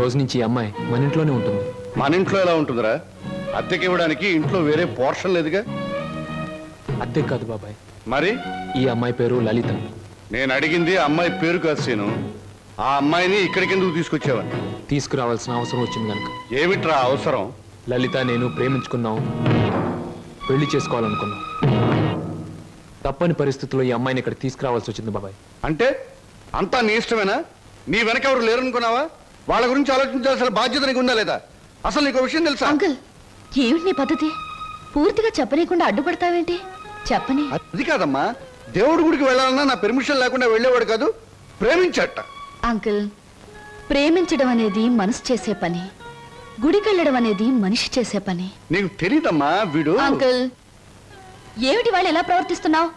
రోజు నుంచి ఈ అమ్మాయి మన ఇంట్లోనే ఉంటుంది. మన ఇంట్లో ఎలా ఉంటుందిరా? అద్దెకి ఇవ్వడానికి ఇంట్లో వేరే పోర్షన్ లేదుగా. అద్దె కాదు బాబాయ్, మరి ఈ అమ్మాయి పేరు లలిత. నేను అడిగింది అమ్మాయి పేరు కాదు సీను. ఆ అమ్మాయిని ఇక్కడికి ఎందుకు తీసుకొచ్చావని. తీసుకురావాల్సిన అవసరం వచ్చింది కనుక. ఏమిట్రా అవసరం? లలిత నేను ప్రేమించుకున్నాం, పెళ్లి చేసుకోవాలనుకున్నాం. తప్పని పరిస్థితుల్లో ఈ అమ్మాయిని ఇక్కడ తీసుకురావాల్సి వచ్చింది బాబాయ్. అంటే అంతా నీ ఇష్టమేనా? నీ వెనక ఎవరు లేరనుకున్నావా? వాళ్ళ గురించి ఆలోచించాల్సిన బాధ్యత నీకు ఉందా లేదా? అసలు నీకు విషయం తెలుసా? అంకుల్, ఏమిటి నీ పద్ధతి? పూర్తిగా చెప్పనీయకుండా అడ్డుపడతావేంటి? చెప్పని. అది కాదమ్మా, దేవుడి గుడికి వెళ్ళాలన్నా నా పెర్మిషన్ లేకుండా వెళ్ళేవాడు కాదు, ప్రేమించట. అంకుల్, ప్రేమించడం అనేది మనసు చేసే పని, గుడికెళ్ళడం అనేది మనిషి చేసే పని. నీకు తెలీదమ్మా వీడు. అంకుల్, ఏమిటి వాళ్ళు ఎలా ప్రవర్తిస్తున్నావు?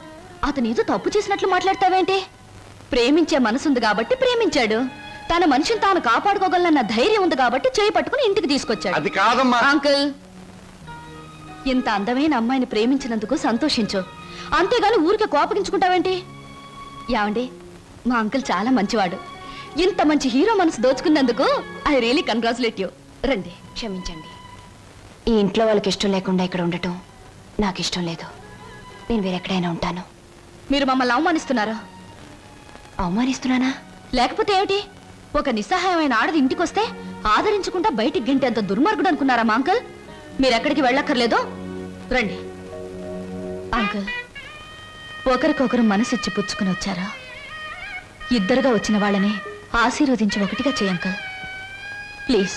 అతను ఏదో తప్పు చేసినట్లు మాట్లాడతావేంటి? ప్రేమించే మనసుంది కాబట్టి ప్రేమించాడు. తన మనిషిని తాను కాపాడుకోగలన్న ధైర్యం ఉంది కాబట్టి చేయి పట్టుకుని ఇంటికి తీసుకొచ్చాడు. అది కాదమ్మా. అంకుల్, ఇంత అందమైన అమ్మాయిని ప్రేమించినందుకు సంతోషించు, అంతేగాని ఊరికే కోపగించుకుంటావేంటి? ఏమండి, మా అంకుల్ చాలా మంచివాడు. ఇంత మంచి హీరో మనసు దోచుకున్నందుకు ఐ రియలీ కంగ్రాచులేట్ యూ. రండి. క్షమించండి, ఈ ఇంట్లో వాళ్ళకి ఇష్టం లేకుండా ఇక్కడ ఉండటం నాకు ఇష్టం లేదు. నేను వేరెక్కడైనా ఉంటాను. మీరు మమ్మల్ని అవమానిస్తున్నారా? అవమానిస్తున్నానా? లేకపోతే ఏమిటి? ఒక నిస్సహాయమైన ఆడది ఇంటికొస్తే ఆదరించకుండా బయటికి గంటేంత దుర్మార్గుడు అనుకున్నారా మా అంకుల్? మీరెక్కడికి వెళ్ళక్కర్లేదో రండి. అంకుల్, ఒకరికొకరు మనసిచ్చి పుచ్చుకుని వచ్చారా? ఇద్దరుగా వచ్చిన వాళ్ళని ఆశీర్వదించి ఒకటిగా చేయ అంకుల్. ప్లీజ్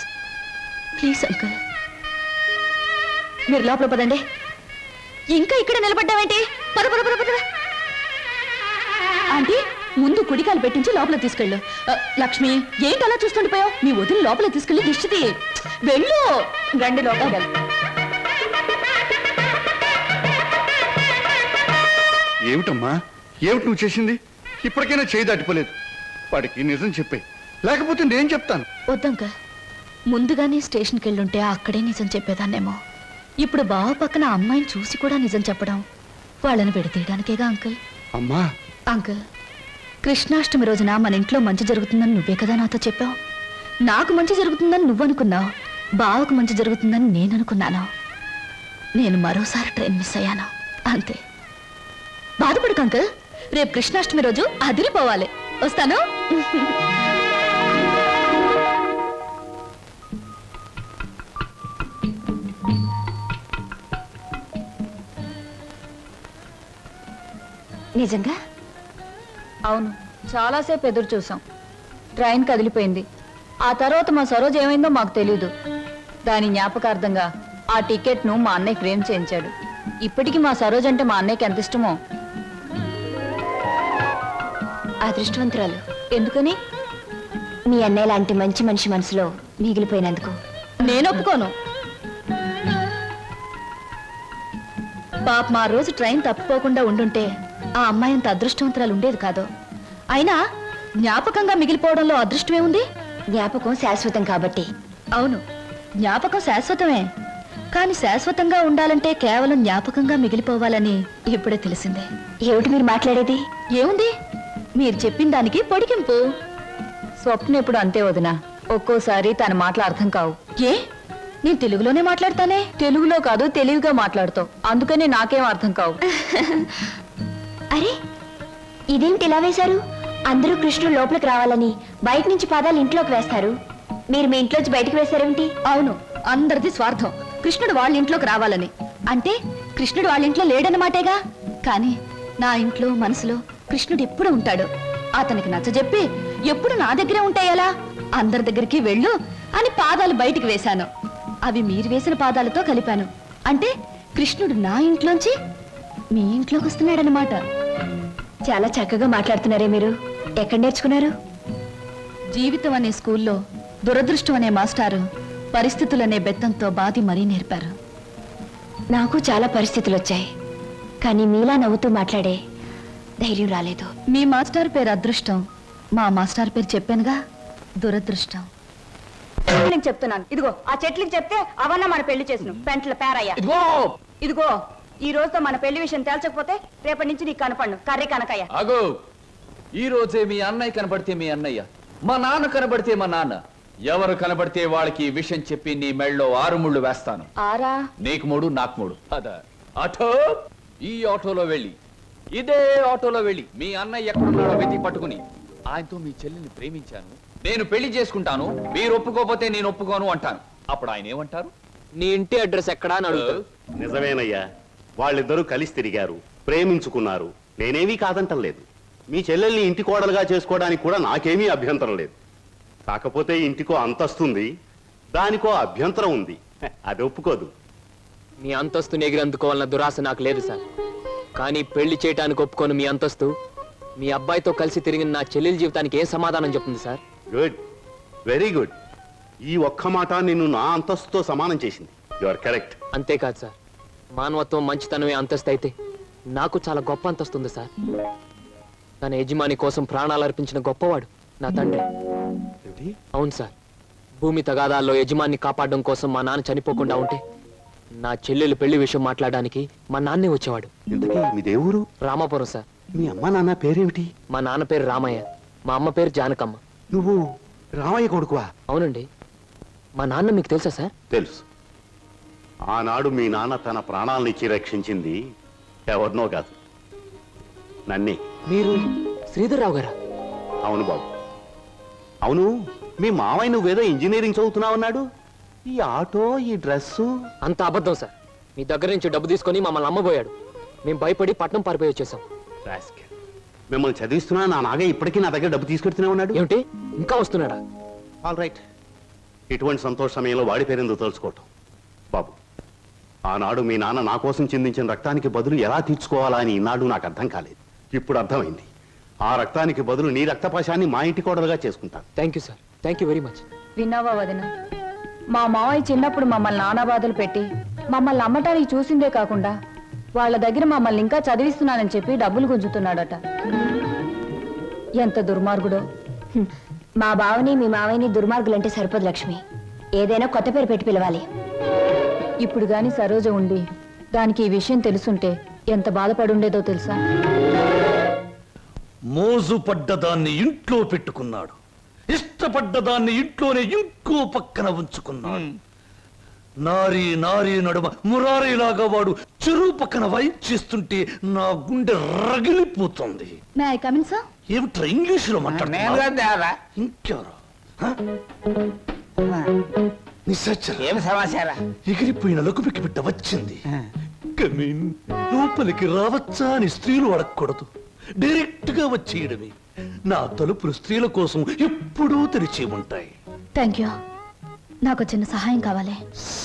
ప్లీజ్ అంకుల్, మీరు లోపల పదండి. ఇంకా ఇక్కడ నిలబడ్డావేంటి? పద పద పద పద. ఆంటీ, ముందు కుడికాలు పెట్టించి లోపల తీసుకెళ్ళు. లక్ష్మి, ఏంటి అలా చూస్తుండిపోయావు? మీ వదిలి లోపల తీసుకెళ్ళి దిష్టిది. వెళ్ళు. రండి లోపల. ఏమిటమ్మా, ఏమిటి నువ్వు చేసింది? ఇప్పటికైనా చేయి దాటిపోలేదు. వాడికి నిజం చెప్పే, లేకపోతే నేను చెప్తాను. వద్దంకల్, ముందుగానే స్టేషన్కి వెళ్ళుంటే అక్కడే నిజం చెప్పేదాన్నేమో. ఇప్పుడు బావ పక్కన అమ్మాయిని చూసి కూడా నిజం చెప్పడం వాళ్ళని విడతీయడానికేగా అంకుల్. అమ్మా. అంకుల్, కృష్ణాష్టమి రోజున మన ఇంట్లో మంచి జరుగుతుందని నువ్వే కదా నాతో చెప్పావు. నాకు మంచి జరుగుతుందని నువ్వు అనుకున్నావు, బావకు మంచి జరుగుతుందని నేను అనుకున్నాను. నేను మరోసారి ట్రైన్ మిస్ అయ్యాను, అంతే. బాధపడకు అంకుల్, రేపు కృష్ణాష్టమి రోజు అదిరిపోవాలి. వస్తాను. నిజంగా? అవును, చాలాసేపు ఎదురు చూసాం. ట్రైన్ కదిలిపోయింది. ఆ తర్వాత మా సరోజ్ ఏమైందో మాకు తెలీదు. దాని జ్ఞాపకార్థంగా ఆ టికెట్ను మా అన్నయ్య ఫ్రేమ్ చేయించాడు. ఇప్పటికీ మా సరోజ్ అంటే మా అన్నయ్యకి ఎంత ఇష్టమో. అదృష్టవంతురాలు. ఎందుకని? మీ అన్నయ్య లాంటి మంచి మనిషి మనసులో మిగిలిపోయినందుకు. నేను ఒప్పుకోను. పాప మా రోజు ట్రైన్ తప్పిపోకుండా ఉండుంటే ఆ అమ్మాయి అంత అదృష్టవంతురాలు ఉండేది కాదు. అయినా జ్ఞాపకంగా మిగిలిపోవడంలో అదృష్టమే ఉంది. జ్ఞాపకం శాశ్వతం కాబట్టి. అవును, జ్ఞాపకం శాశ్వతమే. కానీ శాశ్వతంగా ఉండాలంటే కేవలం జ్ఞాపకంగా మిగిలిపోవాలని ఇప్పుడే తెలిసిందే. ఏమిటి మీరు మాట్లాడేది? ఏముంది, మీరు చెప్పిన దానికి పొడిగింపు. స్వప్న ఎప్పుడు అంతే వదినా, ఒక్కోసారి తన మాటలు అర్థం కావు. ఏ, నేను తెలుగులోనే మాట్లాడతానే. తెలుగులో కాదు, తెలివిగా మాట్లాడుతావు, అందుకని నాకేం అర్థం కావు. అరే, ఇదేమిటి ఇలా వేశారు? అందరూ కృష్ణుడు లోపలికి రావాలని బయట నుంచి పాదాలు ఇంట్లోకి వేస్తారు. మీరు మీ ఇంట్లోంచి బయటకు వేశారేమిటి? అవును, అందరిది స్వార్థం. కృష్ణుడు వాళ్ళ ఇంట్లోకి రావాలని. అంటే కృష్ణుడు వాళ్ళ ఇంట్లో లేడన్నమాటేగా. కానీ నా ఇంట్లో మనసులో కృష్ణుడు ఎప్పుడు ఉంటాడు. అతనికి నచ్చజెప్పి ఎప్పుడు నా దగ్గరే ఉంటాయలా? అందరి దగ్గరికి వెళ్ళు అని పాదాలు బయటికి వేశాను. అవి మీరు వేసిన పాదాలతో కలిపాను. అంటే కృష్ణుడు నా ఇంట్లోంచి మీ ఇంట్లోకి వస్తున్నాడనమాట. చాలా చక్కగా మాట్లాడుతున్నారే మీరు. ఎక్కడ నేర్చుకున్నారు? జీవితం అనే స్కూల్లో దురదృష్టం అనే మాస్టారు పరిస్థితులనే బెత్తంతో బాధి మరీ నేర్పారు. నాకు చాలా పరిస్థితులు వచ్చాయి, కానీ మీలా నవ్వుతూ మాట్లాడే ధైర్యం రాలేదు. మీ మాస్టర్ పేరు అదృష్టం, మా మాస్టర్ పేరు చెప్పానుగా దురదృష్టం. నేను చెప్తున్నాను, ఇదిగో ఆ చెట్లకి చెప్తే అవన్నా మన పెళ్లి చేసిన పెంట్ల పేరయ్యా. ఇదిగో ఈ రోజుతో మన పెళ్లి విషయం తేల్చకపోతే రేపటి నుంచి నీకు కనపడను కర్రీ కనకయ్య. అగో, ఈ రోజే మీ అన్నయ్య కనబడితే మీ అన్నయ్య, మా నాన్న కనబడితే మా నాన్న, ఎవరు కనబడితే వాళ్ళకి ఈ విషయం చెప్పి నీ మెళ్ళలో 6 ముళ్ళు వేస్తాను. ఆరా? నీకు 3, నాకు 3. అదా ఆటో, ఈ ఆటోలో వెళ్ళి ఇదే ఆటోలో వెళ్ళి మీ అన్నయ్య ఎక్కడున్నాడో వెతికి పట్టుకుని ఆయనతో మీ చెల్లిని ప్రేమించాను, నేను పెళ్లి చేసుకుంటాను, మీరు ఒప్పుకోకపోతే నేను ఒప్పుకోను అంటాను. అప్పుడు ఆయన ఏమంటారు? నీ ఇంటి అడ్రస్ ఎక్కడా అని అడుగుతారు. నిజమేనయ్యా, వాళ్ళిద్దరూ కలిసి తిరిగారు, ప్రేమించుకున్నారు. నేనేమీ కాదంటం లేదు. మీ చెల్లెల్ని ఇంటి కోడలుగా చేసుకోవడానికి కూడా నాకేమీ అభ్యంతరం లేదు. కాకపోతే ఇంటికో అంతస్తుంది, దానికో అభ్యంతరం ఉంది. అది ఒప్పుకోదు. మీ అంతస్తుని ఎగిరందుకోవాలన్న దురాశ నాకు లేదు సార్. కానీ పెళ్లి చేయటానికి ఒప్పుకోను మీ అంతస్తు మీ అబ్బాయితో కలిసి తిరిగిన నా చెల్లెల జీవితానికి ఏం సమాధానం చెప్తుంది సార్? Good, very good. ఈ ఒక్క మాట నిన్ను నా అంతస్తుతో సమానం చేసింది. You are correct. అంతేకాదు సార్, మానవత్వం మంచితనమే అంతస్తు అయితే నాకు చాలా గొప్ప అంతస్తుంది సార్. తన యజమాని కోసం ప్రాణాలు అర్పించిన గొప్పవాడు నా తండ్రి. అవును సార్, భూమి తగాదాల్లో యజమాన్ని కాపాడడం కోసం మా నాన్న చనిపోకుండా ఉంటే నా చెల్లెలు పెళ్లి విషయం మాట్లాడడానికి మా నాన్నే వచ్చేవాడు. ఇంతకీ మీ దేవురు? రామాపురం సార్. మీ అమ్మ నాన్న పేరేమిటి? మా నాన్న పేరు రామయ్య, మా అమ్మ పేరు జానకమ్మ. నువ్వు రామయ్య కొడుకువా? అవునండి. మా నాన్న మీకు తెలుసా సార్? తెలుసు. ఆనాడు మీ నాన్న తన ప్రాణాలనిచ్చి రక్షించింది ఎవరినో కాదు, నన్నే. మీరు శ్రీధర్రావు గారా? అవును బాబు. అవును, మీ మావయ్య నువ్వేదో ఇంజనీరింగ్ చదువుతున్నావన్నాడు. ఈ ఆటో, ఈ డ్రెస్సు అంత అబద్ధం సార్. మీ దగ్గర నుంచి డబ్బు తీసుకొని మమ్మల్ని అమ్మబోయాడు. మేము భయపడి పట్నం పారిపోయి వచ్చేసాం. మిమ్మల్ని చదివిస్తున్నా నా నాగయ్య ఇప్పటికీ నా దగ్గర డబ్బు తీసుకెడుతూనే ఉన్నాడు. ఏమిటి, ఇంకా వస్తున్నాడా? All right. ఇటువంటి సంతోష సమయంలో వాడి పేరెందుకు తలుచుకోవటం? బాబు, ఆనాడు మీ నాన్న నా కోసం చిందించిన రక్తానికి బదులు ఎలా తీర్చుకోవాలా అని ఈనాడు నాకు అర్థం కాలేదు. ఇప్పుడు అర్థమైంది. ఆ రక్తానికి బదులు నీ రక్తపాశాన్ని మా ఇంటి కోడలుగా చేసుకుంటాను. Thank you sir, thank you very much. విన్నావా వదిన? మా మావయ్య చిన్నప్పుడు మమ్మల్ని నానా బాధలు పెట్టి మమ్మల్ని అమ్మటానికి చూసిందే కాకుండా వాళ్ళ దగ్గర మమ్మల్ని ఇంకా చదివిస్తున్నానని చెప్పి డబ్బులు గుంజుతున్నాడట. ఎంత దుర్మార్గుడో. మా బావని మీ మావయ్యని దుర్మార్గులంటే సరిపోదు లక్ష్మి. ఏదైనా కొత్త పేరు పెట్టి పిలవాలి. ఇప్పుడు గాని సరోజ ఉండి దానికి ఈ విషయం తెలుసుంటే ఎంత బాధపడుండేదో తెలుసా? మోజు పడ్డదాన్ని ఇంట్లో పెట్టుకున్నాడు, ఇష్టపడ్డదాన్ని ఇంట్లోనే ఇంకో పక్కన ఉంచుకున్నాడు. నారీ నారీ నడుమ మురారీలాగా వాడు చెరువు పక్కన వైప్ చేస్తుంటే నా గుండె రగిలిపోతుంది. ఏమిట్రా ఇంగ్లీషులో మాట్లాడుతున్నా? ఇంకెవరు? ఎగిరిపోయిన లకుమికి బిడ్డ వచ్చింది. కమీన్, లోపలికి రావచ్చా అని స్త్రీలు అడగకూడదు, డైరెక్ట్ గా వచ్చేయడమే. నా తలుపులు స్త్రీల కోసం ఎప్పుడూ తెరిచి ఉంటాయి. Thank you. నాకు చిన్న సహాయం కావాలి.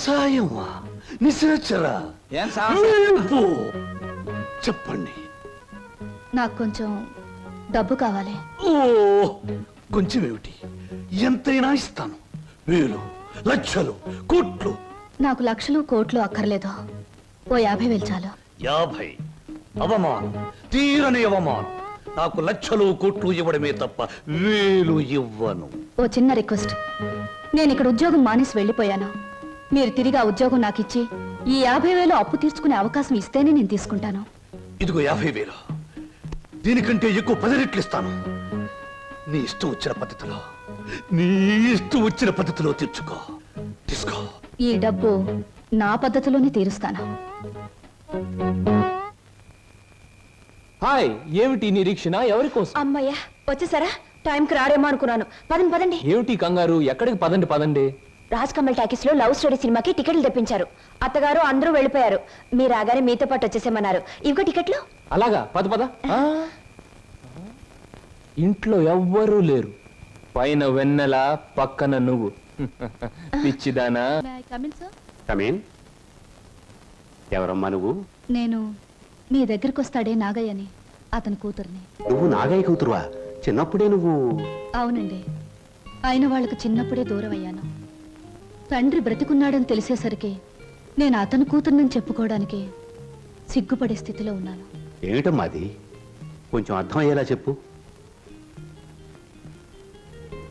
సాయమా? నిశాచరా, చెప్పండి. నాకు కొంచెం డబ్బు కావాలి. ఓ, కొంచెం ఏమిటి, ఎంతైనా ఇస్తాను. వేలు, లక్షలు, కోట్లు. నాకు లక్షలు కోట్లు అక్కర్లేదు. ఓ 50,000 చాలు. 50? అవమానం, తీరని అవమానం. నాకు లక్షలు కోట్లు ఇవ్వడమే తప్ప వేలు ఇవ్వను. ఓ చిన్న రిక్వెస్ట్. నేను ఇక్కడ ఉద్యోగం మానేసి వెళ్ళిపోయాను. మీరు తిరిగి ఆ ఉద్యోగం నాకు ఇచ్చి ఈ 50,000 అప్పు తీర్చుకునే అవకాశం ఇస్తేనే నేను తీసుకుంటాను. ఇదిగో 50,000. దీనికంటే ఎక్కువ 10 రెట్లు ఇస్తాను. నీ ఇష్టం వచ్చిన పద్ధతిలో, నీ ఇష్టం వచ్చిన పద్ధతిలో తీర్చుకో. తీసుకో. ఈ డబ్బు నా పద్ధతిలోనే తీరుస్తాను. హాయ్, ఏమిటి నిరీక్షణ? ఎవరి కోసం? అమ్మయ్యా, వచ్చేసారా? టైంకి రాడేమో అనుకున్నాను. పదండి పదండి. ఏమిటి కంగారు? ఎక్కడికి? పదండి పదండి. రాజ్ కమల్ టాకీస్ లో లవ్ స్టోరీ సినిమాకి టికెట్లు తెప్పించారు. అత్తగారు అందరూ వెళ్ళిపోయారు. మీరు రాగానే మీతో పాటు వచ్చేసేమన్నారు. ఇవిగో టికెట్లు. అలాగా, పద పద. ఇంట్లో ఎవ్వరూ లేరు. పైన వెన్నెల, పక్కన నువ్వు. పిచ్చిదానా? కమీన్. ఎవరమ్మా నువ్వు? నేను మీ దగ్గరికి వస్తాడే నాగయ్యని, అతని కూతుర్ని. నువ్వు నాగయ్య కూతురువా? చిన్నప్పుడే నువ్వు? అవునండి. అయిన వాళ్ళకు చిన్నప్పుడే దూరం అయ్యాను. తండ్రి బ్రతికున్నాడని తెలిసేసరికి నేను అతని కూతుర్నని చెప్పుకోవడానికి సిగ్గుపడే స్థితిలో ఉన్నాను. ఏమిటమ్మా అది? కొంచెం అర్థమయ్యేలా చెప్పు.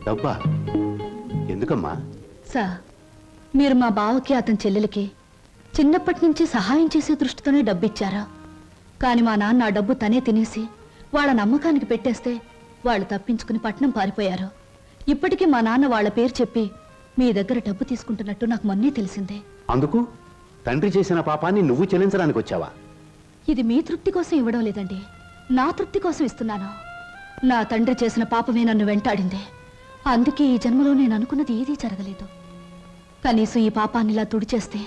డబ్బా? ఎందుకమ్మా? సార్, మీరు మా బావకి అతని చెల్లెలకి చిన్నప్పటి నుంచి సహాయం చేసే దృష్టితోనే డబ్బిచ్చారా? కానీ మా నాన్న ఆ డబ్బు తనే తినేసి వాళ్ళ నమ్మకానికి పెట్టేస్తే వాళ్ళు తప్పించుకుని పట్నం పారిపోయారు. ఇప్పటికీ మా నాన్న వాళ్ళ పేరు చెప్పి మీ దగ్గర డబ్బు తీసుకుంటున్నట్టు నాకు మొన్నే తెలిసిందే. అందుకు తండ్రి చేసిన పాపాన్ని నువ్వు చెల్లించడానికి వచ్చావా? ఇది మీ తృప్తి కోసం ఇవ్వడం లేదండి, నా తృప్తి కోసం ఇస్తున్నాను. నా తండ్రి చేసిన పాపమే నన్ను వెంటాడింది. అందుకే ఈ జన్మలో నేను అనుకున్నది ఏదీ జరగలేదు. కనీసం ఈ పాపాన్ని ఇలా తుడిచేస్తే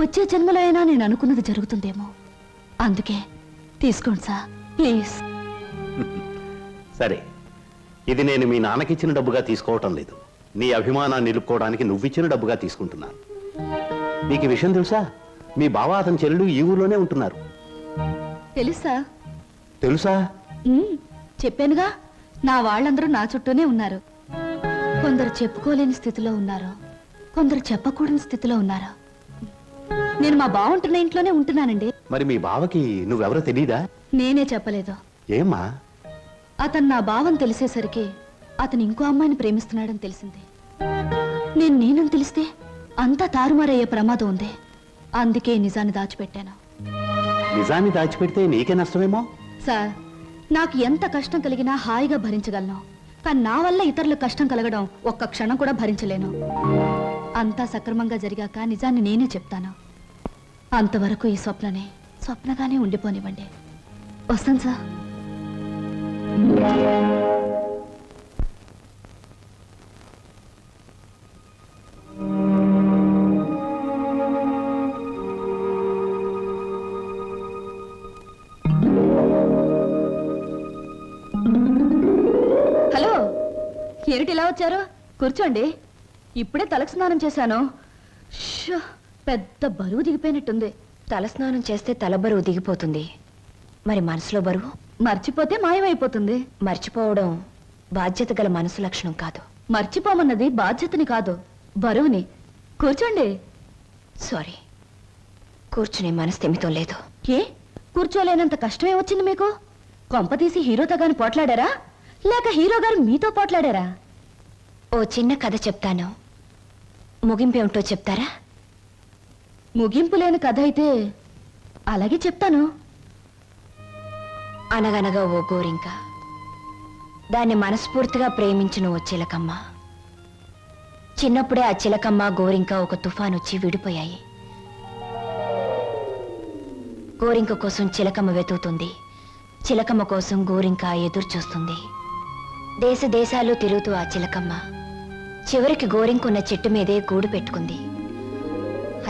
వచ్చే జన్మలో అయినా నేను అనుకున్నది జరుగుతుందేమో. అందుకే తీసుకోండి సార్, ప్లీజ్. సరే, ఇది నేను మీ నాన్నకిచ్చిన డబ్బుగా తీసుకోవటం లేదు. నీ అభిమానాన్ని నిలుపుకోవడానికి నువ్విచ్చిన డబ్బుగా తీసుకుంటున్నాను. నీకు ఈ విషయం తెలుసా? మీ బావ అతని చెల్లెలు ఈ ఊర్లోనే ఉంటున్నారు. తెలుసా? తెలుసా? చెప్పానుగా, నా వాళ్ళందరూ నా చుట్టూనే ఉన్నారు. కొందరు చెప్పుకోలేని స్థితిలో ఉన్నారు, కొందరు చెప్పకూడని స్థితిలో ఉన్నారు. నేను మా బావ ఉంటున్న ఇంట్లోనే ఉంటున్నానండి. మరి మీ బావకి నువ్వెవరో తెలీదా? నేనే చెప్పలేదు. ఏమ్మా? అతను నా బావని తెలిసేసరికి అతను ఇంకో అమ్మాయిని ప్రేమిస్తున్నాడని తెలిసింది. నేనని తెలిస్తే అంతా తారుమారయ్యే ప్రమాదం ఉంది. అందుకే నిజాన్ని దాచిపెట్టాను. నిజాన్ని దాచిపెడితే నీకే నష్టమేమో. సార్, నాకు ఎంత కష్టం కలిగినా హాయిగా భరించగలను. కానీ నా వల్ల ఇతరులకు కష్టం కలగడం ఒక్క క్షణం కూడా భరించలేను. అంతా సక్రమంగా జరిగాక నిజాన్ని నేనే చెప్తాను. అంతవరకు ఈ స్వప్నగానే ఉండిపోనివ్వండి. వస్తాను సార్. హలో, ఏమిటి ఇలా వచ్చారు? కూర్చోండి. ఇప్పుడే తలకు స్నానం చేశాను. పెద్ద బరువు దిగిపోయినట్టుంది. తలస్నానం చేస్తే తల బరువు దిగిపోతుంది, మరి మనసులో బరువు మర్చిపోతే మాయమైపోతుంది. మర్చిపోవడం బాధ్యత గల మనసు లక్షణం కాదు. మర్చిపోమన్నది బాధ్యతని కాదు, బరువుని. కూర్చోండి. సారీ, కూర్చునే మనస్థిమితం లేదు. ఏ కూర్చోలేనంత కష్టమే వచ్చింది మీకు? కొంపతీసి హీరోతో గాని పోట్లాడారా, లేక హీరో గారు మీతో పోట్లాడారా? ఓ చిన్న కథ చెప్తాను, ముగింపేమిటో చెప్తారా? ముగింపు లేని కథ అయితే అలాగే చెప్తాను. అనగనగా ఓ గోరింక, దాన్ని మనస్ఫూర్తిగా ప్రేమించిన ఓ చిలకమ్మ. చిన్నప్పుడే ఆ చిలకమ్మ గోరింక ఒక తుఫాన్ వచ్చి విడిపోయాయి. గోరింక కోసం చిలకమ్మ వెతుకుతుంది, చిలకమ్మ కోసం గోరింక ఎదురు చూస్తుంది. దేశ దేశాలు తిరుగుతూ ఆ చిలకమ్మ చివరికి గోరింకున్న చెట్టు మీదే గూడు పెట్టుకుంది.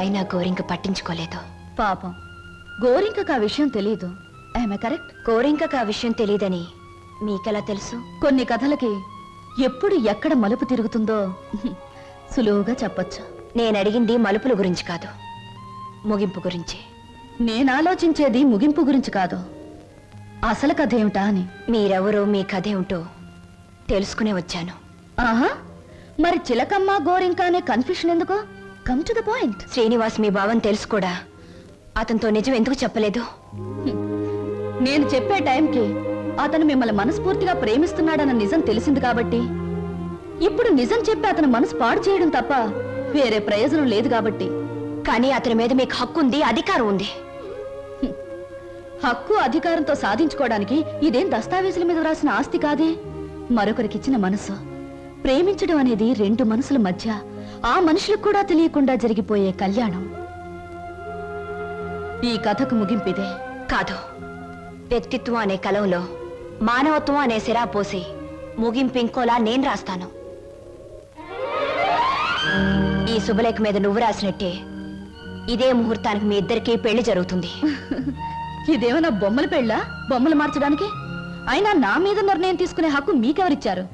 అయినా గోరింక పట్టించుకోలేదు. పాపం, గోరింకకు ఆ విషయం తెలియదు. I'm correct? గోరింకకు ఆ విషయం తెలియదని మీకెలా తెలుసు? కొన్ని కథలకి ఎప్పుడు ఎక్కడ మలుపు తిరుగుతుందో సులువుగా చెప్పొచ్చు. నేను అడిగింది మలుపుల గురించి కాదు, ముగింపు గురించి. నేను ఆలోచించేది ముగింపు గురించి కాదు, అసలు కథ ఏమిటా అని. మీరెవరో, మీ కథ ఏమిటో తెలుసుకునే వచ్చాను. ఆహా, మరి చిలకమ్మ గోరింక అనే కన్ఫ్యూషన్ ఎందుకు? Come to the point. Srinivas మీ భావం తెలుసు కూడా అతనితో నిజం ఎందుకు చెప్పలేదు? నేను చెప్పే టైంకి అతను మిమ్మల్ని మనస్ఫూర్తిగా ప్రేమిస్తున్నాడన్న నిజం తెలిసింది కాబట్టి, ఇప్పుడు నిజం చెప్పి అతను మనసు పాడు చేయడం తప్ప వేరే ప్రయోజనం లేదు కాబట్టి. కానీ అతని మీద మీకు హక్కు ఉంది, అధికారం ఉంది. హక్కు అధికారంతో సాధించుకోవడానికి ఇదేం దస్తావేజుల మీద రాసిన ఆస్తి కాదే. మరొకరికిచ్చిన మనసు. ప్రేమించడం అనేది రెండు మనసుల మధ్య, ఆ మనుషులకు కూడా తెలియకుండా జరిగిపోయే కళ్యాణం. ఈ కథకు ముగింపిదే. కాదు, వ్యక్తిత్వం అనే కలంలో మానవత్వం అనే సిరా పోసి ముగింపు ఇంకోలా నేను రాస్తాను. ఈ శుభలేఖ మీద నువ్వు రాసినట్టే ఇదే ముహూర్తానికి మీ ఇద్దరికీ పెళ్లి జరుగుతుంది. ఇదేమన్నా బొమ్మల పెళ్ళా? బొమ్మలు మార్చడానికి? అయినా నా మీద నిర్ణయం తీసుకునే హక్కు మీకెవరిచ్చారు?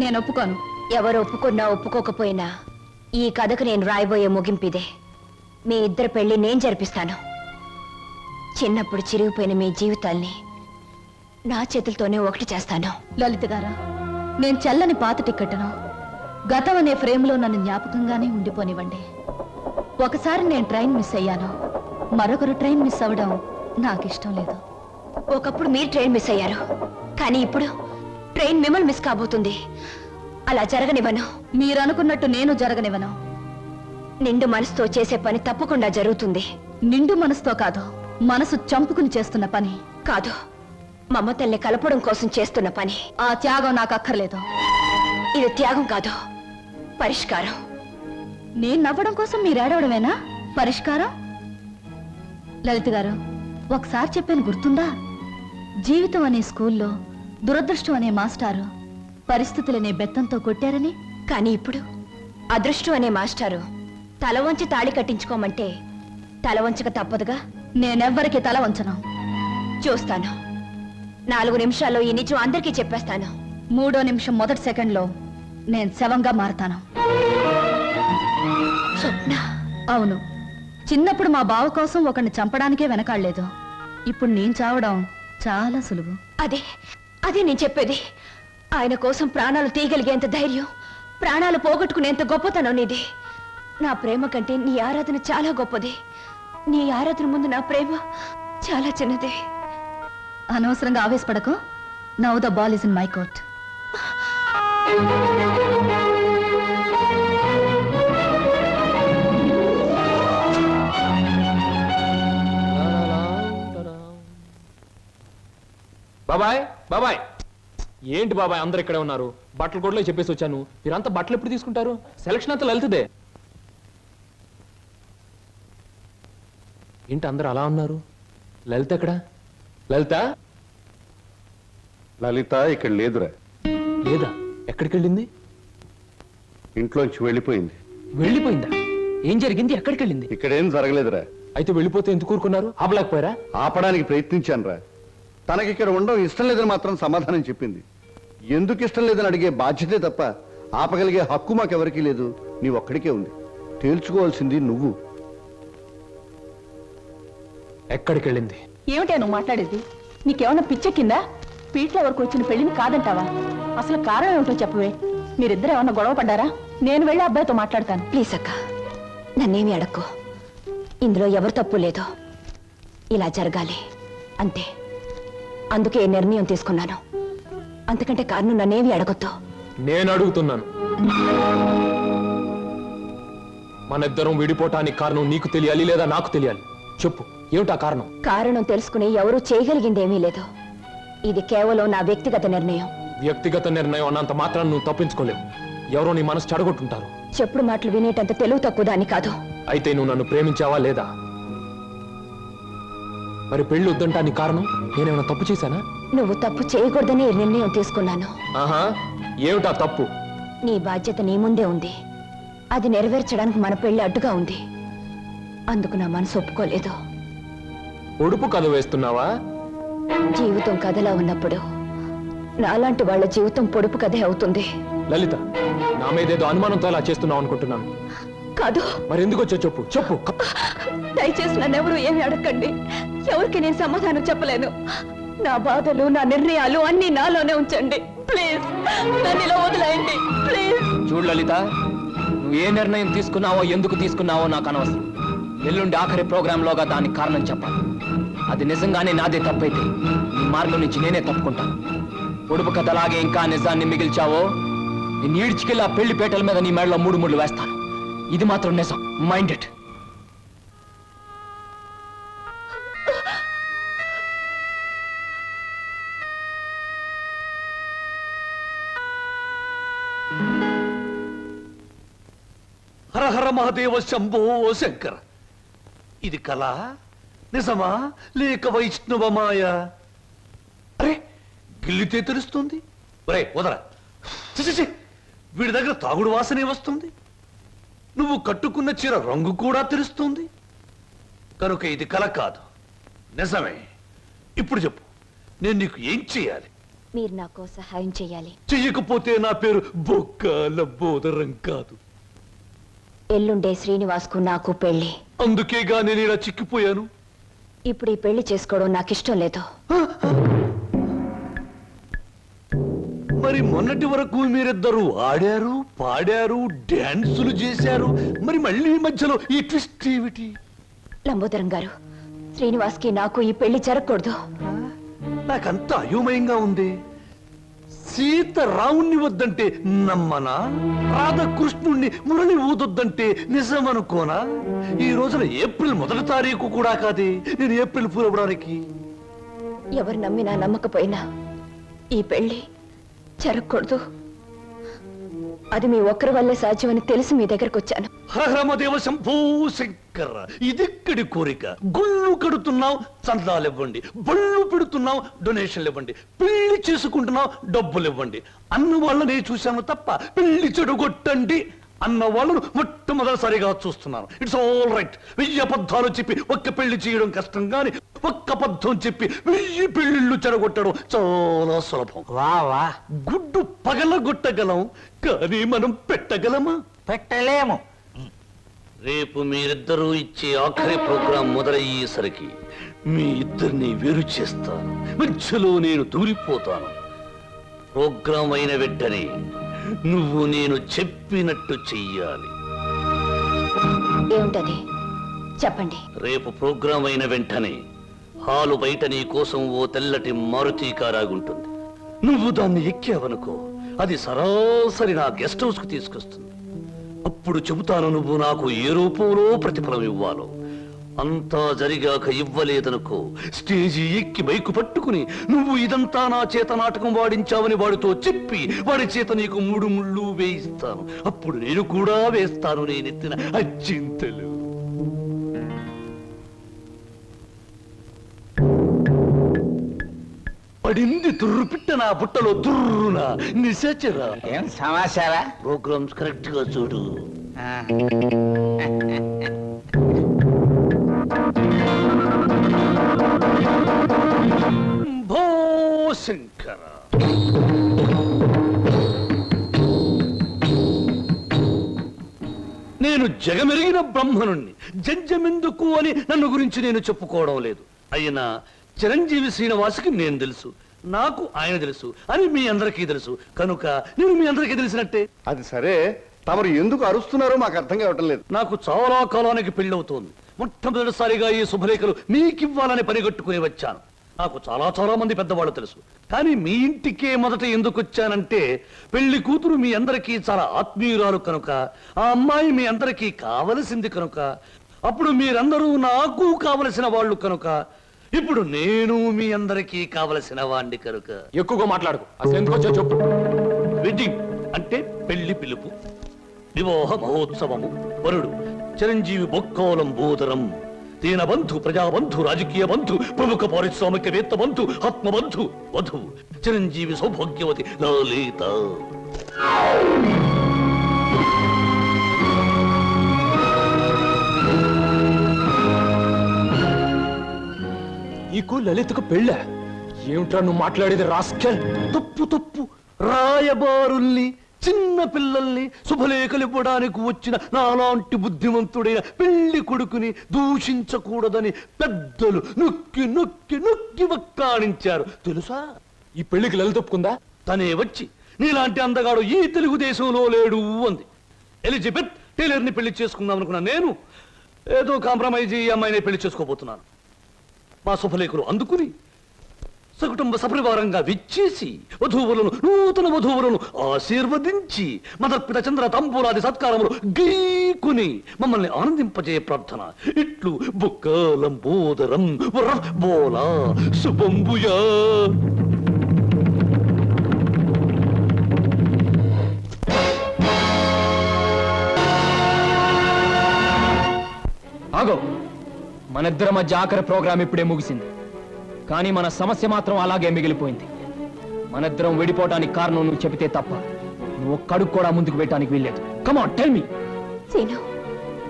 నేను ఒప్పుకోను. ఎవరు ఒప్పుకున్నా ఒప్పుకోకపోయినా ఈ కథకు నేను రాయబోయే ముగింపిదే. మీ ఇద్దరు పెళ్లి నేను జరిపిస్తాను. చిన్నప్పుడు చిరిగిపోయిన మీ జీవితాల్ని నా చేతులతోనే ఒకటి చేస్తాను. లలిత గారా, నేను చల్లని పాత టిక్కెట్ను గతం అనే ఫ్రేమ్లో నన్ను జ్ఞాపకంగానే ఉండిపోనివ్వండి. ఒకసారి నేను ట్రైన్ మిస్ అయ్యాను, మరొకరు ట్రైన్ మిస్ అవ్వడం నాకు ఇష్టం లేదు. ఒకప్పుడు మీరు ట్రైన్ మిస్ అయ్యారు, కానీ ఇప్పుడు ట్రైన్ మిమ్మల్ని మిస్ కాబోతుంది. అలా జరగనివ్వను. మీరు అనుకున్నట్టు నేను జరగనివ్వను. నిండు మనసుతో చేసే పని తప్పకుండా జరుగుతుంది. నిండు మనసుతో కాదు, మనసు చంపుకుని చేస్తున్న పని. కాదు, మమతల్ని కలపడం కోసం చేస్తున్న పని. ఆ త్యాగం నాకు అక్కర్లేదు. ఇది త్యాగం కాదు, పరిష్కారం. నేను నవ్వడం కోసం మీరు ఏడవడమేనా పరిష్కారం? లలిత గారు, ఒకసారి చెప్పాను గుర్తుందా? జీవితం అనే స్కూల్లో దురదృష్టం అనే మాస్టారు పరిస్థితులనే బెత్తంతో కొట్టారని. కానీ ఇప్పుడు అదృష్టం అనే మాస్టారు తల వంచి తాళి కట్టించుకోమంటే తల వంచక తప్పదుగా. నేనెవ్వరికి తల వంచను. చూస్తాను. 4 నిమిషాల్లో ఈ నిజం అందరికీ చెప్పేస్తాను. 3వ నిమిషం మొదటి సెకండ్లో నేను శవంగా మారతాను. స్వప్న. అవును, చిన్నప్పుడు మా బావ కోసం ఒకరిని చంపడానికే వెనకాడలేదు. ఇప్పుడు నేను చావడం చాలా సులువు. అదే నేను చెప్పేది. ఆయన కోసం ప్రాణాలు తీయగలిగేంత ధైర్యం, ప్రాణాలు పోగొట్టుకునేంత గొప్పతనం నీది. నా ప్రేమ కంటే నీ ఆరాధన చాలా గొప్పది. నీ ఆరాధన ముందు నా ప్రేమ చాలా చిన్నది. అనవసరంగా ఆవేశపడకు. Now the ball is in my court. బాబాయ్ బాబాయ్, ఏంటి బాబాయ్ అందరు ఇక్కడే ఉన్నారు? బట్టలు కూడా చెప్పేసి వచ్చాను. మీరంతా బట్టలు ఎప్పుడు తీసుకుంటారు? సెలక్షన్ అంతా లలితదే. ఏంటి అందరు అలా ఉన్నారు? లలిత ఎక్కడా? లలిత లలిత ఇక్కడ లేదురా. లేదా? ఎక్కడికి వెళ్ళింది? ఇంట్లోంచి వెళ్ళిపోయింది. వెళ్ళిపోయిందా? ఏం జరిగింది? ఎక్కడికి వెళ్ళింది? ఇక్కడేం జరగలేదురా. అయితే వెళ్ళిపోతే ఎందుకు కూరుకున్నారు? ఆపలేకపోయారా? ఆపడానికి ప్రయత్నించానురా. తనకి ఇక్కడ ఉండడం ఇష్టం లేదని మాత్రం సమాధానం చెప్పింది. ఎందుకు ఇష్టం లేదని అడిగే బాధ్యతే తప్ప ఆపగలిగే హక్కు మాకెవరికీ లేదు. నీ ఒక్కడికే ఉంది. తేల్చుకోవాల్సింది నువ్వు. ఎక్కడికి వెళ్ళింది? ఏమిటా నువ్వు మాట్లాడేది? నీకేమన్నా పిచ్చెక్కిందా? పీట్ల వరకు వచ్చిన పెళ్లిని కాదంటావా? అసలు కారణం ఏమిటో చెప్పవే. మీరిద్దరు ఏమన్నా గొడవ పడ్డారా? నేను వెళ్ళి అబ్బాయితో మాట్లాడతాను. ప్లీజ్ అక్క, నన్నేమి అడక్కు. ఇందులో ఎవరు తప్పు లేదో. ఇలా జరగాలి అంతే. అందుకే నిర్ణయం తీసుకున్నాను. అంతకంటే కారణం నన్నేమి అడగొద్దు. నేను అడుగుతున్నాను. మనిద్దరం విడిపోవటానికి కారణం నీకు తెలియాలి లేదా నాకు తెలియాలి. చెప్పు, ఏమిటా కారణం? కారణం తెలుసుకుని ఎవరూ చేయగలిగిందేమీ లేదు. ఇది కేవలం నా వ్యక్తిగత నిర్ణయం. వ్యక్తిగత నిర్ణయం అన్నంత మాత్రం నువ్వు తప్పించుకోలేవు. ఎవరో నీ మనసు చెడగొట్టుంటారు. చెప్పుడు మాటలు వినేటంత తెలుగు తక్కువ దాన్ని కాదు. అయితే నువ్వు నన్ను ప్రేమించావా లేదా? మరి పెళ్లి వద్దంటానికి కారణం నేనేమైనా తప్పు చేశానా? నువ్వు తప్పు చేయకూడదని నిర్ణయం తీసుకున్నాను. ఆహా, ఏమిటా తప్పు? నీ బాధ్యత నీ ముందే ఉంది. అది నెరవేర్చడానికి మన పెళ్లి అడ్డుగా ఉంది. అందుకు నా మనసు ఒప్పుకోలేదు. ఉడుపు కథ వేస్తున్నావా? జీవితం కథలా ఉన్నప్పుడు నాలాంటి వాళ్ళ జీవితం పొడుపు కథే అవుతుంది. లలిత, నా మీదేదో అనుమానంతో అలా చేస్తున్నావు అనుకుంటున్నాను. కాదు. మరి ఎందుకు వచ్చో చెప్పు. చెప్పు. దయచేసి నన్నెవరూ ఏమి అడగండి. ఎవరికి నేను సమాధానం చెప్పలేను. నా బాధలు, నా నిర్ణయాలు అన్ని నాలోనే ఉంచండి. ప్లీజ్ నన్ను ఇలా వదిలేయండి. ప్లీజ్. చూడు లలిత, నువ్వు ఏ నిర్ణయం తీసుకున్నావో ఎందుకు తీసుకున్నావో నాకు అనవసరం. ఎల్లుండి ఆఖరి ప్రోగ్రాంలోగా దానికి కారణం చెప్పాలి. అది నిజంగానే నాదే తప్పైతే నీ మార్గం నుంచి నేనే తప్పుకుంటాను. పొడుపు కథలాగే ఇంకా నిజాన్ని మిగిల్చావో నేను ఈడ్చికెళ్ళి ఆ పెళ్లి పేటల మీద నీ మెడలో 3 ముళ్ళు వేస్తాను. ఇది మాత్రం నిజం. Mind it. హర హర మహాదేవ శంభో శంకర. ఇది కళ నిజమా లేక వైష్ణవ మాయ? అరే, గిల్లితే తెలుస్తుంది. ఒరే వదరా. ఛీ, వీడి దగ్గర తాగుడు వాసనే వస్తుంది. నువ్వు కట్టుకున్న చీర రంగు కూడా తెలుస్తుంది. కనుక ఇది కళ కాదు, నిజమే. ఇప్పుడు చెప్పు, నేను నీకు ఏం చేయాలి? మీరు నాకు సహాయం చేయాలి. చెయ్యకపోతే నా పేరు బొక్కల బోదరం కాదు. ఎల్లుండే శ్రీనివాస్కు నాకు పెళ్లి. అందుకేగా నేను ఇలా చిక్కిపోయాను. ఇప్పుడు ఈ పెళ్లి చేసుకోవడం నాకు ఇష్టం లేదు. మరి మొన్నటి వరకు మీరిద్దరు ఆడారు, పాడారు, డాన్సులు చేశారు. మరి మళ్ళీ మధ్యలో ఈ ట్విస్ట్ ఏమిటి? లంబోదరం గారు, శ్రీనివాస్కి నాకు ఈ పెళ్లి జరగకూడదు. నాకంత అయోమయంగా ఉంది. సీత రావుణ్ణి వద్దంటే నమ్మనా? రాధకృష్ణుణ్ణి మురళి ఊదొద్దంటే నిజమనుకోనా? ఈ రోజున ఏప్రిల్ 1వ తారీఖు కూడా కాదే నేను ఏప్రిల్ ఫూల్ అవ్వడానికి. ఎవరు నమ్మినా నమ్మకపోయినా ఈ పెళ్లి జరగకూడదు. అది మీ ఒక్కరి వల్లే సాధ్యమని తెలిసి మీ దగ్గరకు వచ్చాను. హరమదేవ శంభూ శంకర, ఇదెక్కడి కోరిక? గుళ్ళు కడుతున్నావు, చందాలు ఇవ్వండి. బళ్ళు పెడుతున్నావు, డొనేషన్లు ఇవ్వండి. పెళ్లి చేసుకుంటున్నావు, డబ్బులు ఇవ్వండి. అన్న వాళ్ళని చూశాను తప్ప పెళ్లి చెడగొట్టండి అన్న వాళ్ళను మొట్టమొదటిసారిగా చూస్తున్నాను. It's all right. 1000 అబద్ధాలు చెప్పి ఒక్క పెళ్లి చేయడం కష్టం, గాని ఒక్క అబద్ధం చెప్పి 1000 పెళ్లిళ్ళు చెడగొట్టడం చాలా సులభం. వా గుడ్డు పగలగొట్టగలం, కానీ మనం పెట్టగలమా? పెట్టలేము. రేపు మీరిద్దరూ ఇచ్చే ఆఖరి ప్రోగ్రాం మొదలయ్యేసరికి మీ ఇద్దరిని వేరు చేస్తాను. మధ్యలో నేను దూరిపోతాను. ప్రోగ్రాం అయిన వెంటనే నువ్వు నేను చెప్పినట్టు చెయ్యాలి. ఏమిటది చెప్పండి. రేపు ప్రోగ్రాం అయిన వెంటనే హాలు బయట నీ కోసం ఓ తెల్లటి మారుతి కారాగుంటుంది. నువ్వు దాన్ని ఎక్కావనుకో, అది సరాసరి నా గెస్ట్ హౌస్ కు తీసుకొస్తుంది. అప్పుడు చెబుతాను నువ్వు నాకు ఏ రూపంలో ప్రతిఫలం ఇవ్వాలో. అంతా జరిగాక ఇవ్వలేదనుకో, స్టేజి ఎక్కి బైకు పట్టుకుని నువ్వు ఇదంతా నా చేత నాటకం వాడించావని వాడితో చెప్పి వాడి చేత నీకు 3 ముళ్ళు వేయిస్తాను. అప్పుడు నేను కూడా వేస్తాను నేనెత్తిన అచ్చింతలు. పడింది తుర్రు పిట్ట నా బుట్టలో తుర్రునా నిశాచరా. ఏం సమాచారా? ప్రోగ్రామ్స్ కరెక్ట్ గా చూడు. శంకర, నేను జగమెరిగిన బ్రహ్మనుణ్ణి. జంజమెందుకు అని నన్ను గురించి నేను చెప్పుకోవడం లేదు. అయినా చిరంజీవి శ్రీనివాసుకి నేను తెలుసు, నాకు ఆయన తెలుసు అని మీ అందరికీ తెలుసు. కనుక నేను మీ అందరికీ తెలిసినట్టే. అది సరే, తమరు ఎందుకు అరుస్తున్నారో మాకు అర్థం కావటం లేదు. నాకు చాలా కాలానికి పెళ్ళవుతోంది. మొట్టమొదటిసారిగా ఈ శుభలేఖలు మీకివ్వాలని పనిగట్టుకుని వచ్చాను. నాకు చాలా మంది పెద్దవాళ్ళు తెలుసు, కానీ మీ ఇంటికే మొదట ఎందుకు వచ్చానంటే, పెళ్లి కూతురు మీ అందరికీ చాలా ఆత్మీయురాలు కనుక, ఆ అమ్మాయి మీ అందరికీ కావలసింది కనుక, అప్పుడు మీరందరూ నాకు కావలసిన వాళ్ళు కనుక, ఇప్పుడు నేను మీ అందరికీ కావలసిన వాణ్ణి కనుక. ఎక్కువగా మాట్లాడుకో, అసలు ఎందుకు వచ్చా చెప్పు. వెడ్డింగ్ అంటే పెళ్లి పిలుపు, వివాహ మహోత్సవము. వరుడు చిరంజీవి బొక్కోలం బోదరం, దీనబంధు, ప్రజాబంధు, రాజకీయ బంధు, ప్రముఖ పారిశ్రామికవేత్త బంధు, ఆత్మబంధు. వధువు చిరంజీవి సౌభాగ్యవతి లలిత. నీకు లలితకు పెళ్ళ? ఏమిట్రా నువ్వు మాట్లాడేది రాస్కెల్? తప్పు. రాయబారుల్ని, చిన్న పిల్లల్ని శుభలేఖలు ఇవ్వడానికి వచ్చిన నాలాంటి బుద్ధిమంతుడైన పెళ్లి కొడుకుని దూషించకూడదని పెద్దలు నొక్కి వక్కాణించారు తెలుసా? ఈ పెళ్లికి లలిత ఒప్పుకుందా? తనే వచ్చి నీలాంటి అందగాడు ఈ తెలుగుదేశంలో లేడు అంది. ఎలిజబెత్ టైలర్ని పెళ్లి చేసుకుందాం అనుకున్నా నేను ఏదో కాంప్రమైజ్ ఈ అమ్మాయిని పెళ్లి చేసుకోబోతున్నాను. మా శుభలేఖలు అందుకుని సకుటుంబ సపరివారంగా విచ్చేసి వధూవులను, నూతన వధూవులను ఆశీర్వదించి మదర్పిత చంద్ర తంబూలాది సత్కారములు గీకుని మమ్మల్ని ఆనందింపజే ప్రార్థన. ఇట్లు బుక్కలంబోదరం బోలా శుభంబుయా. ఆగో, మనిద్దరి మధ్య ఆఖరి ప్రోగ్రాం ఇప్పుడే ముగిసింది, కానీ మన సమస్య మాత్రం అలాగే మిగిలిపోయింది. మనిద్దరం విడిపోవడానికి కారణం నువ్వు చెబితే తప్ప నువ్వు ఒక్కడుగు కూడా ముందుకు పెట్టడానికి వీల్లేదు. Come on, tell me. Seenu,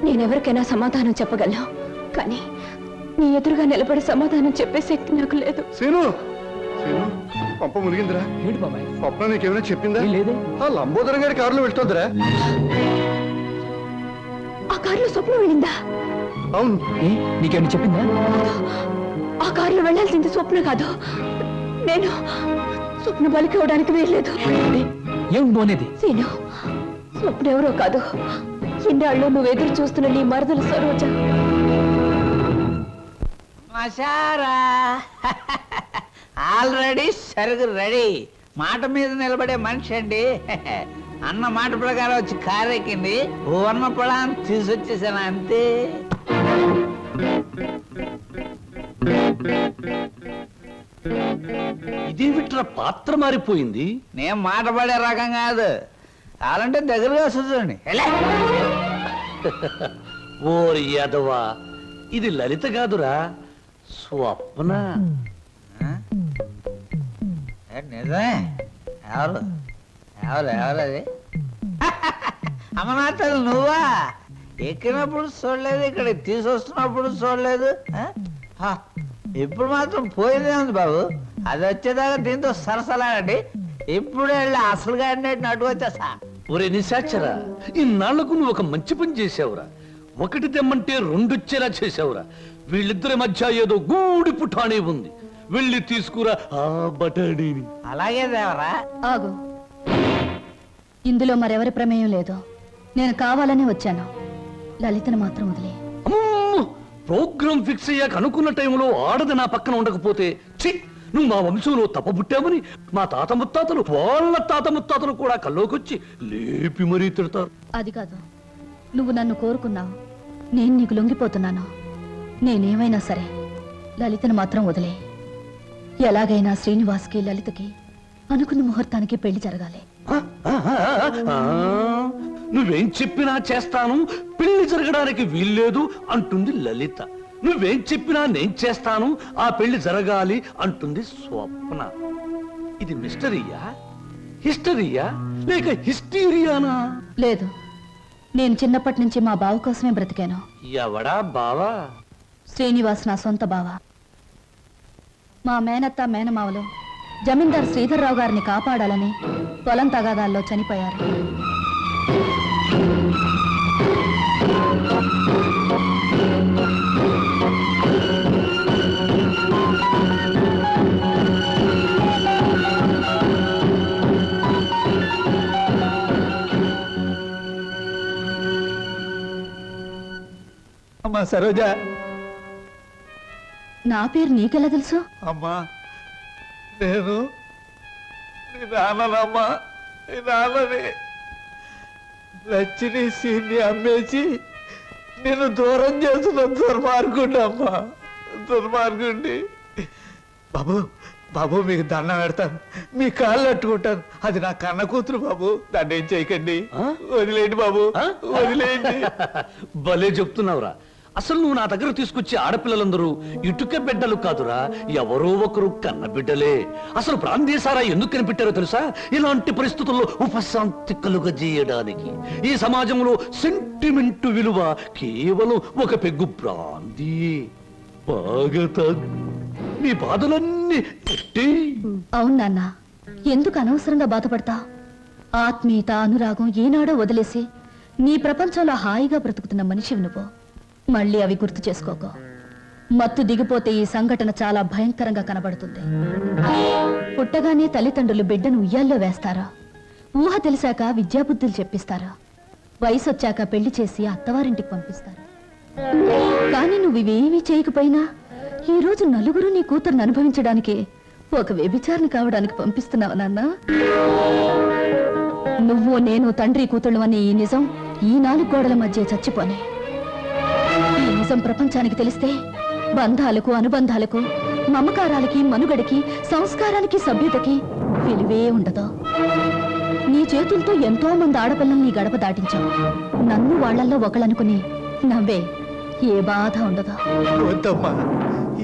నేనెవరికైనా సమాధానం చెప్పగలను, కానీ నీ ఎదురుగా నిలబడి సమాధానం చెప్పే శక్తి నాకు లేదు. సీను, పంప మునిగిందిరా. ఏంటి బాబాయ్? స్వప్న నీకేమైనా చెప్పిందా? లేదే. ఆ లంబోదరం గారి కారులో వెళ్తుందిరా. ఆ కారులో స్వప్న వెళ్ళిందా? అవును. నీకేమైనా చెప్పిందా? ఆ కారులో వెళ్ళాల్సింది స్వప్న కాదు, నేను. స్వప్న బలికి ఇవ్వడానికి వీల్లేదు. ఏమిటి సీను, స్వప్న ఎవరో కాదు, ఇన్నాళ్ళు నువ్వు ఎదురు చూస్తున్న నీ మరదలు సరోజ. మసారా ఆల్రెడీ సరుగు రెడీ. మాట మీద నిలబడే మనిషి అండి. అన్న మాట ప్రకారం వచ్చి కారెక్కింది, వర్ణ పొలాన్ని తీసుకొచ్చేసాను అంతే. ఇదేమిట్రా పాత్ర మారిపోయింది? నేను మాట పడే రకం కాదు. కావాలంటే దగ్గరగా వస్తుందండి. ఓరి యాదవా, ఇది లలిత కాదురా, స్వప్న. నిజమే. ఎవరు ఎవరు ఎవరు అది? అమ్మనాథలు నువ్వా? ఎక్కినప్పుడు చూడలేదు, ఇక్కడ తీసుకొస్తున్నప్పుడు చూడలేదు. ఇప్పుడు మాత్రం పోయిందే ఉంది బాబు. అది వచ్చేదాకా దీంతో సరసలాడండి. ఇప్పుడు వెళ్ళి అసలుగా నటు వచ్చేసా. ఒరే నిశాచరా, ఇన్నాళ్లకు నువ్వు ఒక మంచి పని చేసావురా. ఒకటి తెమ్మంటే రెండొచ్చేలా చేసావురా. వీళ్ళిద్దరి మధ్య ఏదో గూడి పుఠానే ఉంది. వెళ్ళి తీసుకురా ఆ బటాడీని. అలాగే దేవరా. ఆగు, ఇందులో మరెవరి ప్రమేయం లేదు. నేను కావాలని వచ్చాను. లలితను మాత్రం వదిలే. ప్రోగ్రామ్ ఫిక్స్ అయ్యాక అనుకున్న టైంలో ఆడది నా పక్కన ఉండకపోతే, ఛీ, నువ్వు మా వంశంలో తప్పబుట్టామని మా తాత ముత్తాతలు, వాళ్ళ తాత ముత్తాతలు కూడా కల్లోకొచ్చి లేపి మరీ తిడతారు. అది కాదు, నువ్వు నన్ను కోరుకున్నావు, నేను నీకు లొంగిపోతున్నాను. నేనేమైనా సరే లలితను మాత్రం వదిలే. ఎలాగైనా శ్రీనివాస్కి లలితకి అనుకున్న ముహూర్తానికి పెళ్లి జరగాలి. నువ్వేం చెప్పినా చేస్తాను, పెళ్లి జరగడానికి వీల్లేదు అంటుంది లలిత. నువ్వేం చెప్పినా నేను చేస్తాను, ఆ పెళ్లి జరగాలి అంటుంది స్వప్న. ఇది మిస్టరీయా, హిస్టరీయా, లేక హిస్టీరియానా? లేదు, నేను చిన్నప్పటి నుంచి మా బావ కోసమే బ్రతికాను. ఎవడా బావా? శ్రీనివాస్ నా సొంత బావ. మా మేనత్త మేనమావలు జమీందార్ శ్రీధర్రావు గారిని కాపాడాలని పొలం తగాదాల్లో చనిపోయారు. అమ్మా సరోజ. నా పేరు నీకెలా తెలుసు? అమ్మా నేను నీ నాన్ననమ్మా. నీ నాన్నని లచ్చిని సీన్ని అమ్మేసి నేను దూరం చేస్తున్న దుర్మార్గుండి అమ్మా, దుర్మార్గుండి. బాబు బాబు మీకు దండం పెడతాను, మీ కాళ్ళు అట్టుకుంటాను. అది నా కన్న కూతురు బాబు, దాన్ని ఏం చేయకండి, వదిలేండి బాబు, వదిలేండి. భలే చెప్తున్నావురా. అసలు నువ్వు నా దగ్గర తీసుకొచ్చే ఆడపిల్లలందరూ ఇటుక బిడ్డలు కాదురా, ఎవరో ఒకరు కన్న బిడ్డలే. అసలు ప్రాంతీయసారా ఎందుకు కనిపెట్టారో తెలుసా? ఇలాంటి పరిస్థితుల్లో ఉపశాంతి కలుగజేయడానికి. ఈ సమాజంలో సెంటిమెంట్ విలువ కేవలం ఒక పెగ్గు బ్రాందీ. బాగా తాగు, నీ బాధలన్నీ. అవును నాన్న, ఎందుకు అనవసరంగా బాధపడతా? ఆత్మీయత, అనురాగం ఏనాడో వదిలేసి నీ ప్రపంచంలో హాయిగా బ్రతుకుతున్న మనిషివి నువ్వు. మళ్ళీ అవి గుర్తు చేసుకోకో. మత్తు దిగిపోతే ఈ సంఘటన చాలా భయంకరంగా కనబడుతుంది. పుట్టగానే తల్లిదండ్రులు బిడ్డను ఉయ్యాల్లో వేస్తారా, ఊహ తెలిసాక విద్యాబుద్ధులు చెప్పిస్తారా, వయసు వచ్చాక పెళ్లి చేసి అత్తవారింటికి పంపిస్తారా. కానీ నువ్వు ఇవేమీ చేయకపోయినా ఈ రోజు నలుగురు నీ కూతురుని అనుభవించడానికి ఒక వ్యభిచారణ కావడానికి పంపిస్తున్నావు నాన్న. నువ్వు నేను తండ్రి కూతుళ్ళు అనే ఈ నిజం ఈ 4 గోడల మధ్య చచ్చిపోనే. ఈ నిజం ప్రపంచానికి తెలిస్తే బంధాలకు, అనుబంధాలకు, మమకారాలకి, మనుగడకి, సంస్కారానికి, సభ్యతకి విలువే ఉండదు. నీ చేతులతో ఎంతో మంది ఆడపిల్లల్ని నీ గడప దాటించావు. నన్ను వాళ్లల్లో ఒకళ్ళనుకుని నవ్వే, ఏ బాధ ఉండదు. వద్దమ్మా,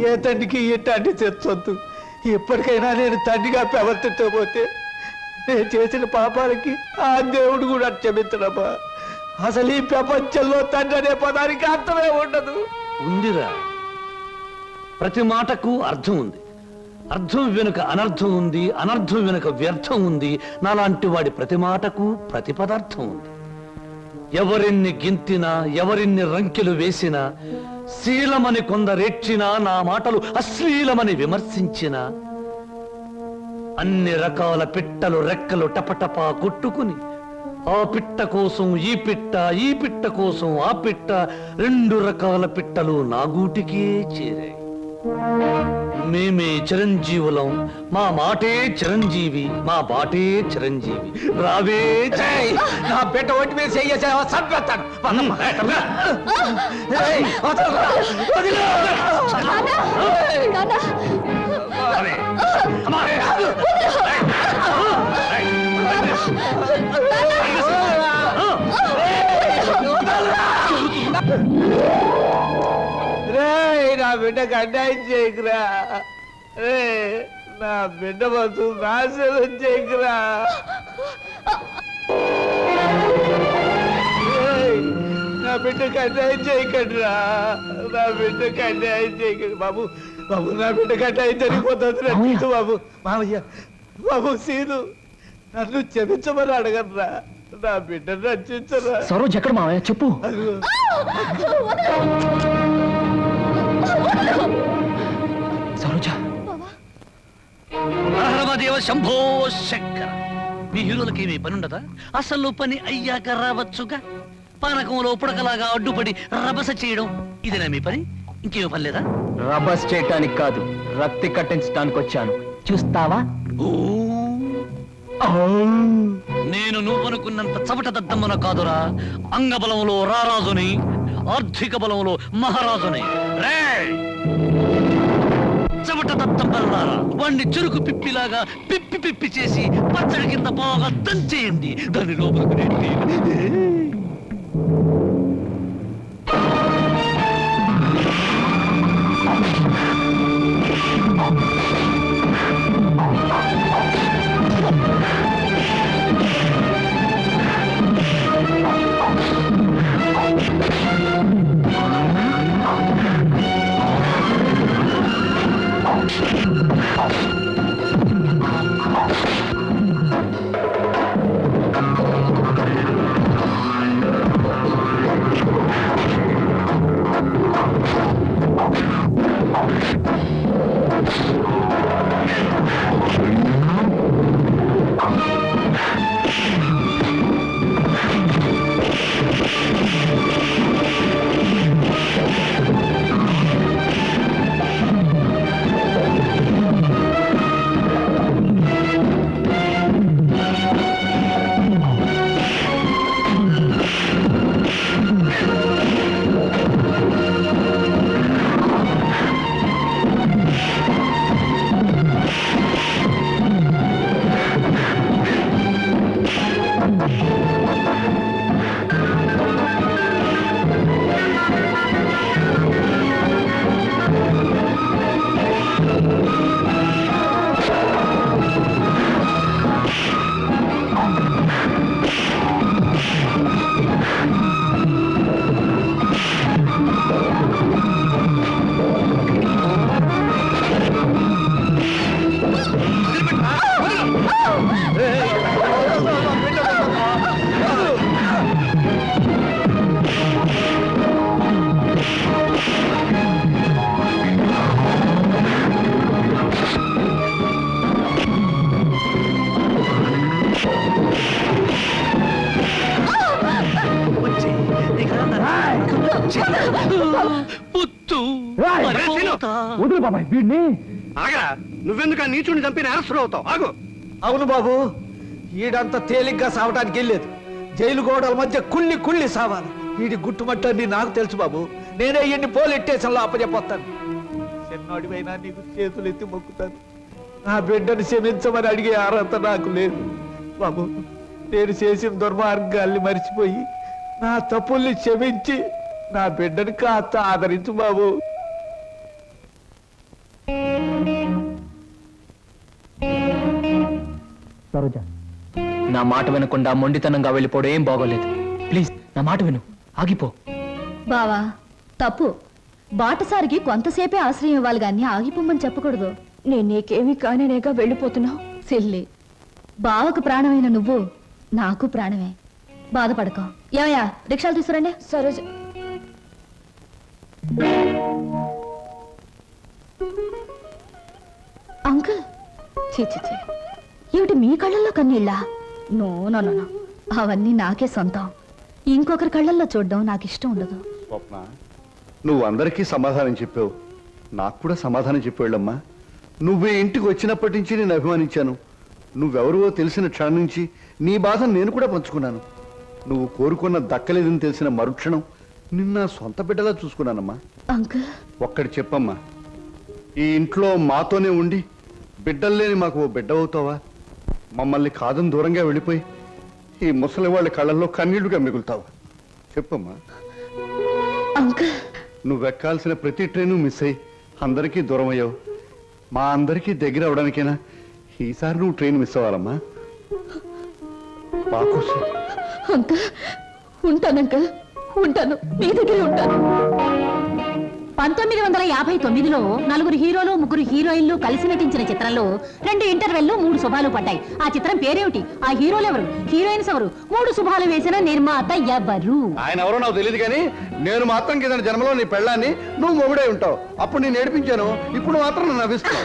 ఏ తండ్రికి ఎట్టాంటి తెచ్చొద్దు. ఎప్పటికైనా నేను తండ్రిగా ప్రవర్తించకపోతే నేను చేసిన పాపాలకి ఆ దేవుడు కూడా క్షమించడమ్మా. అసలు ఈ ప్రపంచంలో తండ్రి అనే పదానికి అర్థమే ఉండదు. ఉందిరా, ప్రతి మాటకు అర్థం ఉంది. అర్థం వెనుక అనర్థం ఉంది, అనర్థం వెనుక వ్యర్థం ఉంది. నాలాంటి వాడి ప్రతి మాటకు ప్రతి పదార్థం ఉంది. ఎవరిన్ని గింతినా, ఎవరిన్ని రంకెలు వేసినా, శీలమని కొందరేడ్చినా, నా మాటలు అశ్లీలమని విమర్శించినా, అన్ని రకాల పిట్టలు రెక్కలు టపటపా కొట్టుకుని ఆ పిట్ట కోసం ఈ పిట్ట, ఈ పిట్ట కోసం ఆ పిట్ట, 2 రకాల పిట్టలు నా గూటికే చేరాయి. మేమే చిరంజీవులం, మా మాటే చిరంజీవి, మా బాటే చిరంజీవి. రావే నా బిడ్డ ఒంటి మీద చెయ్యేసావా చంపేస్తాను. అమ్మా రే నా బిడ్డకు అన్యాయం చేయకురా. రే నా బిడ్డ బతు నాశనం చేయకురా. నా బిడ్డకు అన్యాయం చేయకండిరా. నా బిడ్డకు అన్యాయం చేయకండి బాబు. బాబు నా బిడ్డకు అన్యాయం జరిగిపోతుంది బాబు. మామయ్య బాబు సీను నన్ను క్షమించమని అడగరా. నా బిడ్డను రక్షించరా. సరోజ్ ఎక్కడ మావయ్య చెప్పు. సరోజ దేవ శంభో శంకర. మీ హీరోలకి ఏమీ పని ఉండదా? అసలు పని అయ్యాక రావచ్చుగా. పానకంలో పుడకలాగా అడ్డుపడి రభస చేయడం ఇదేనా మీ పని? ఇంకేమో పని లేదా? రభస్ చేయటానికి కాదు, రక్తి కట్టించడానికి వచ్చాను. చూస్తావా? నేను నువ్వనుకున్నంత చవట దద్దమ్మన కాదురా. అంగబలంలో రారాజుని, ఆర్థిక బలంలో మహారాజుని. రే చవట దద్దమ్మలారా, వాణ్ణి చెరుకు పిప్పిలాగా పిప్పి పిప్పి చేసి పచ్చడి కింద బాగా దంచేయండి. దాని లోపలికి వదులు బాబాయ్ వీడిని. ఆగా, నువ్వెందుకు ఆ నీచుని చంపిన అరెస్టు అవుతావు? ఆగు. అవును బాబు, ఈడంత తేలిగ్గా సావటానికి వెళ్ళలేదు. జైలు గోడల మధ్య కుళ్ళి కుళ్ళి సావాలి. వీడి గుట్టుమట్టని నాకు తెలుసు బాబు. నేనే ఇన్ని పోలీస్ స్టేషన్లో అప్పచెప్పొస్తాను. చిన్నోడివైనా నీకు చేతులు ఎత్తి మొక్కుతాను. నా బిడ్డను క్షమించమని అడిగే అర్హత నాకు లేదు బాబు. నేను చేసిన దుర్మార్గాల్ని మర్చిపోయి నా తప్పుల్ని క్షమించి నా బిడ్డని కాస్త ఆదరించు బాబు. సరోజ, నా మాట వినకుండా మొండితనంగా వెళ్ళిపోవడం ఏం బాగోలేదు. ప్లీజ్ నా మాట విను, ఆగిపో. బావా తప్పు. బాటసారికి కొంతసేపే ఆశ్రయం ఇవ్వాలి గాని ఆగిపోమని చెప్పకూడదు. నేను నీకేమీ కానేగా వెళ్ళిపోతున్నావు. సిల్లి, బావకు ప్రాణమైన నువ్వు నాకు ప్రాణమే. బాధపడకో. ఏమయ్యా, రిక్షాలు తీసుకురండి. సరోజ, అంకుల్, చీ ఏమిటి మీ కళ్ళల్లో కన్నీళ్ళా? నో నో నో, అవన్నీ నాకే సొంతం. ఇంకొకరి కళ్ళల్లో చూడడం నాకు ఇష్టం ఉండదు. స్వప్న, నువ్వు అందరికీ సమాధానం చెప్పావు, నాకు కూడా సమాధానం చెప్పేళ్ళమ్మా. నువ్వు ఇంటికి వచ్చినప్పటి నుంచి నేను అభిమానించాను. నువ్వెవరో తెలిసిన క్షణం నుంచి నీ బాధను నేను కూడా పంచుకున్నాను. నువ్వు కోరుకున్న దక్కలేదని తెలిసిన మరుక్షణం నిన్న సొంత బిడ్డలా చూసుకున్నానమ్మా. అంకుల్, ఒక్కటి చెప్పమ్మా, ఈ ఇంట్లో మాతోనే ఉండి బిడ్డల్లేని మాకు ఓ బిడ్డ అవుతావా? మమ్మల్ని కాదని దూరంగా వెళ్ళిపోయి ఈ ముసలి వాళ్ళ కళ్ళల్లో కన్నీళ్లుగా మిగులుతావా? చెప్పమ్మా. అంకుల్ నువ్వెక్కాల్సిన ప్రతి ట్రైను మిస్ అయ్యి అందరికీ దూరం అయ్యావు. మా అందరికీ దగ్గర అవడానికైనా ఈసారి నువ్వు ట్రైన్ మిస్ అవ్వాలమ్మా. బాకోసం అంకుల్ ఉంటాను అంకుల్, ఉంటాను, మీ దగ్గరే ఉంటాను. 1959లో 4 హీరోలు 3 హీరోయిన్లు కలిసి నటించిన చిత్రంలో 2 ఇంటర్వెల్లు 3 శుభాలు పడ్డాయి. ఆ చిత్రం పేరేమిటి? ఆ హీరోలు ఎవరు? హీరోయిన్స్ ఎవరు? 3 శుభాలు వేసిన నిర్మాత ఎవరు? ఆయన ఎవరో నాకు తెలియదు కానీ నేను మాత్రం కింద జన్మలో నీ పెళ్ళాన్ని నువ్వు మొగుడే ఉంటావు. అప్పుడు నేను ఏడిపించాను, ఇప్పుడు మాత్రం నన్ను నవ్విస్తావు.